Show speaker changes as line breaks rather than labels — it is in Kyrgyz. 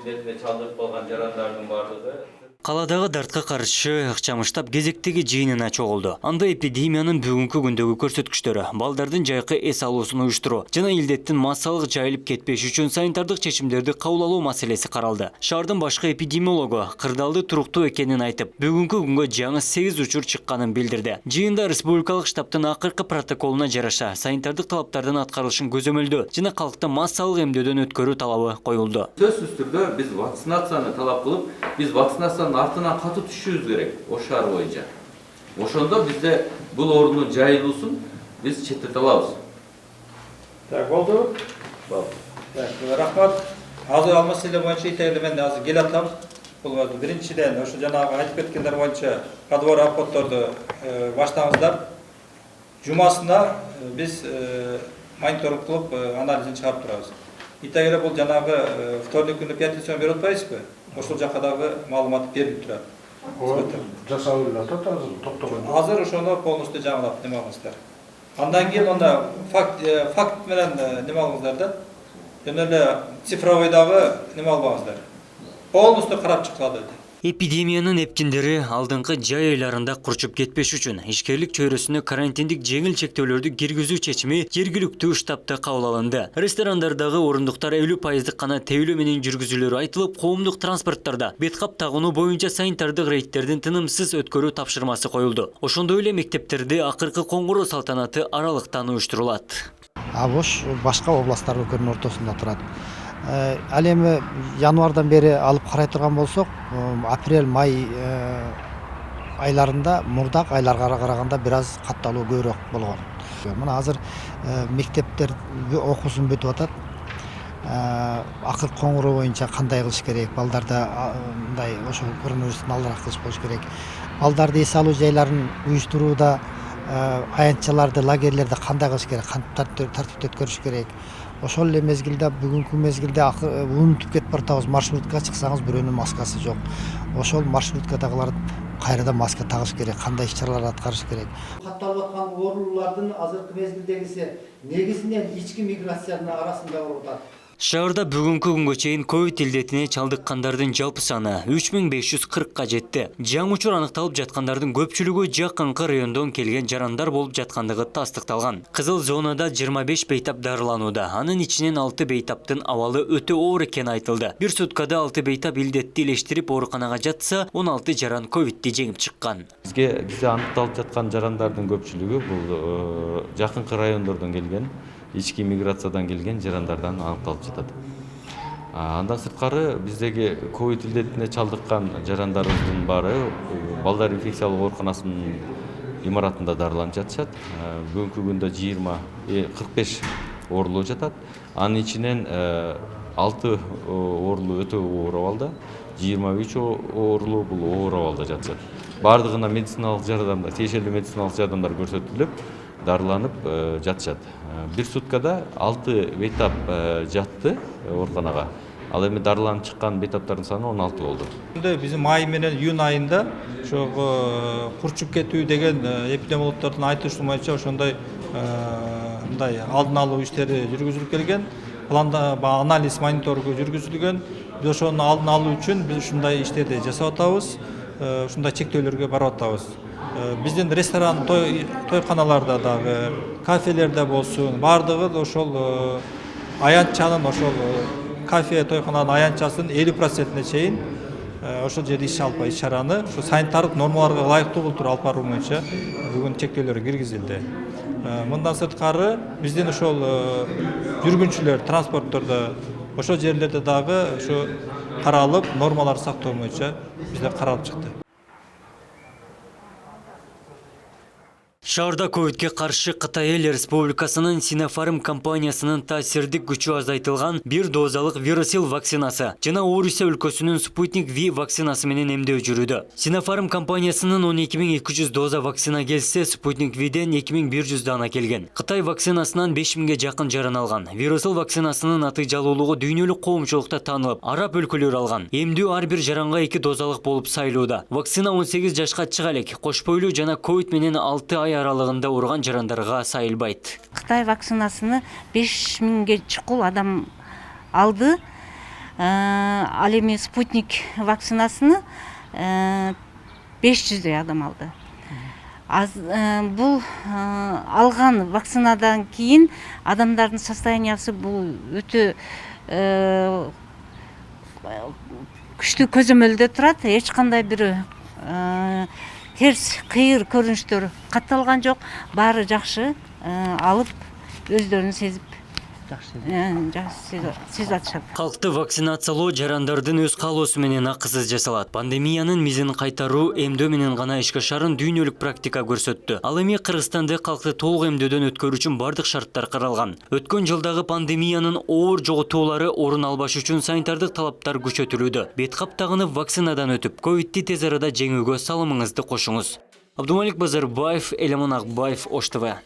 ildетине чалдырып калган жарандардын бардыгы
Каладагы дартка каршы ыкчам штаб кезектеги жыйынына чогулду. Анда эпидемиянын бүгүнкү күндөгү көрсөткүчтөрү, балдардын жайкы эс алуусун уюштуруу жана илдеттин массалык жайылып кетпеш үчүн санитардык чечимдерди кабыл алуу маселеси каралды. Шаардын башкы эпидемиологу кырдаалды туруктуу экенин айтып, бүгүнкү күнгө жаңы 8 учур чыкканын билдирди. Жыйында республикалык штабтын акыркы протоколуна жараша санитардык талаптардын аткарылышын көзөмөлдөө жана калкты массалык эмдөөдөн өткөрүү талабы коюлду.
Сөзсүз түрдө биз вакцинацияны талап кылып, биз вакцинациянын артынан катуу түшүүбүз керек ош шаары боюнча. Ошондо бизде бул оорунун жайылуусун биз четтете алабыз.
Так, болду.
Болду.
Так, рахмат. Азыр ал маселе боюнча итегиле мен азыр келе атам. Бул биринчиден ошо жанагы айтып кеткендер боюнча подбор аппатторду баштаңыздар. Жумасына биз мониторинг кылып анализин чыгарып турабыз. Итегиле бул жанагы вторник күнү пятницаны берип атпайсызбы? Ошол жака дагы маалымат берилип турат.
Жасалып атат азыр токтогон.
Азыр ошону полностью жаңылап неме кылыңыздар. Андан кийин анда факт менен неме кылыңыздар да. Жана эле цифровой дагы неме албаңыздар. Полностью карап чыккыла.
Эпидемиянын эпкиндери алдыңкы жай айларында курчуп кетпеш үчүн ишкерлик чөйрөсүнө карантиндик жеңил чектөөлөрдү киргизүү чечими жергиликтүү штабта кабыл алынды. Ресторандардагы орундуктар 50% гана тебелөө менен жүргүзүлөрү айтылып, коомдук транспорттарда бет кап тагынуу боюнча санитардык рейдтердин тынымсыз өткөрүү тапшырмасы коюлду. Ошондой эле мектептерде акыркы коңгуроо салтанаты аралыктан уюштурулат.
Ош башка областтар өлкөнүн ортосунда турат. Ал эми январдан бери алып карай турган болсок, апрель, май айларында мурдак айларга караганда бир аз катталуу көбүрөөк болгон. Мына азыр мектептер окуусун бүтүп атат. Акыркы коңгуроо боюнча кандай кылыш керек, балдарда мындай ошо коронавирустун алдыраак кылыш болуш керек. Балдарды эс алуу жайларын уюштурууда аянтчаларды, лагерлерди кандай кылыш керек, кантип тартипте өткөрүш керек. Ошол эле мезгилде бүгүнкү мезгилде унутуп кетип баратабыз, маршруткага чыксаңыз бирөөнүн маскасы жок. Ошол маршруткадагылар кайрадан маска тагыш керек, кандай иш-чаралар аткарыш керек. Катталып аткан оорулардын азыркы мезгилдегиси негизинен ички миграциянын арасында болуп атат.
Шаарда бүгүнкү күнгө чейин ковид илдетине чалдыккандардын жалпы саны 3540ка жетти. Жаңы учур аныкталып жаткандардын көпчүлүгү жакынкы райондон келген жарандар болуп жаткандыгы тастыкталган. Кызыл зонада 25 бейтап дарыланууда. Анын ичинен 6 бейтаптын абалы өтө оор экени айтылды. Бир суткада 6 бейтап илдетти илештирип ооруканага жатса, 16 жаран ковидти жеңип чыккан.
Бизде аныкталып жаткан жарандардын көпчүлүгү бул жакынкы райондордон келген, ички миграциядан келген жарандардан аныкталып жатат. Андан сырткары биздеги ковид илдетине чалдыккан жарандарыбыздын баары балдар инфекциялык ооруканасынын имаратында дарыланып жатышат. Бүгүнкү күндө 45 оорулуу жатат. Анын ичинен 6 оорулуу өтө оор абалда, 23 оорулуу бул оор абалда жатышат. Бардыгына медициналык жардамдар, тиешелүү медициналык жардамдар көрсөтүлүп, дарыланып жатышат. Бир суткада 6 бейтап жатты ооруканага. Ал эми дарыланып чыккан бейтаптардын саны 16 болду.
Биздин май менен июнь айында ошо курчуп кетүү деген эпидемиологдордун айтышы боюнча ошондой мындай алдын алуу иштери жүргүзүлүп келген. Планда анализ, мониторинг жүргүзүлгөн. Биз ошону алдын алуу үчүн биз ушундай иштерди жасап атабыз. Ушундай чектөөлөргө барып атабыз. Биздин ресторан, тойканаларда дагы, кафелерде болсун, бардыгы ошол аянтчанын ошол кафе, тойкананын аянтчасынын 50%-не чейин ошол жерде иш-чараны ошо санитардык нормаларга ылайыктуу кылып алып баруу боюнча бүгүн чектөөлөр киргизилди. Мындан сырткары биздин ошол жүргүнчүлөр транспорттордо ошол жерлерде дагы ошо каралып, нормалар сактоо боюнча бизде каралып чыкты.
Шаарда ковидке каршы Кытай Эл Республикасынын Sinopharm компаниясынын таасирдик күчү азайтылган бир дозалык Вирусил вакцинасы жана Орусия өлкөсүнүн Спутник V вакцинасы менен эмдөө жүрүүдө. Sinopharm компаниясынын 12200 доза вакцина келсе, Спутник V'ден 2100 дана келген. Кытай вакцинасынан 5000ге жакын жаран алган. Вирусил вакцинасынын аты жалоолугу дүйнөлүк коомчулукта таанылып, араб өлкөлөрү алган. Эмдөө ар бир жаранга 2 дозалык болуп сайылууда. Вакцина 18 жашка чыга элек. Кош бойлуу жана ковид менен 6 ай аралыгында урган жарандарга сайылбайт.
Кытай вакцинасыны 5000ге чукул адам алды. Ал эми спутник вакцинасыны 500 адам алды. Бул алган вакцинадан кийин адамдардын состояниясы бул өтө күчтүү көзөмөлдө турат. Эч кандай бир терс кыйыр көрүнүштөр катталган жок. Баары жакшы алып өздөрүн сезип сезип атышат.
Халкты вакцинациялоо жарандардын өз каалоосу менен акысыз жасалат. Пандемиянын мизин кайтаруу эмдөө менен гана ишке ашарын дүйнөлүк практика көрсөттү. Ал эми Кыргызстанда калкты толук эмдөөдөн өткөрүү үчүн бардык шарттар каралган. Өткөн жылдагы пандемиянын оор жоготуулары орун албаш үчүн санитардык талаптар күчөтүлүүдө. Бет кап тагынып вакцинадан өтүп, ковидти тез арада жеңүүгө салымыңызды кошуңуз. Абдумалик Базарбаев, Элемон Акбаев, Ош ТВ.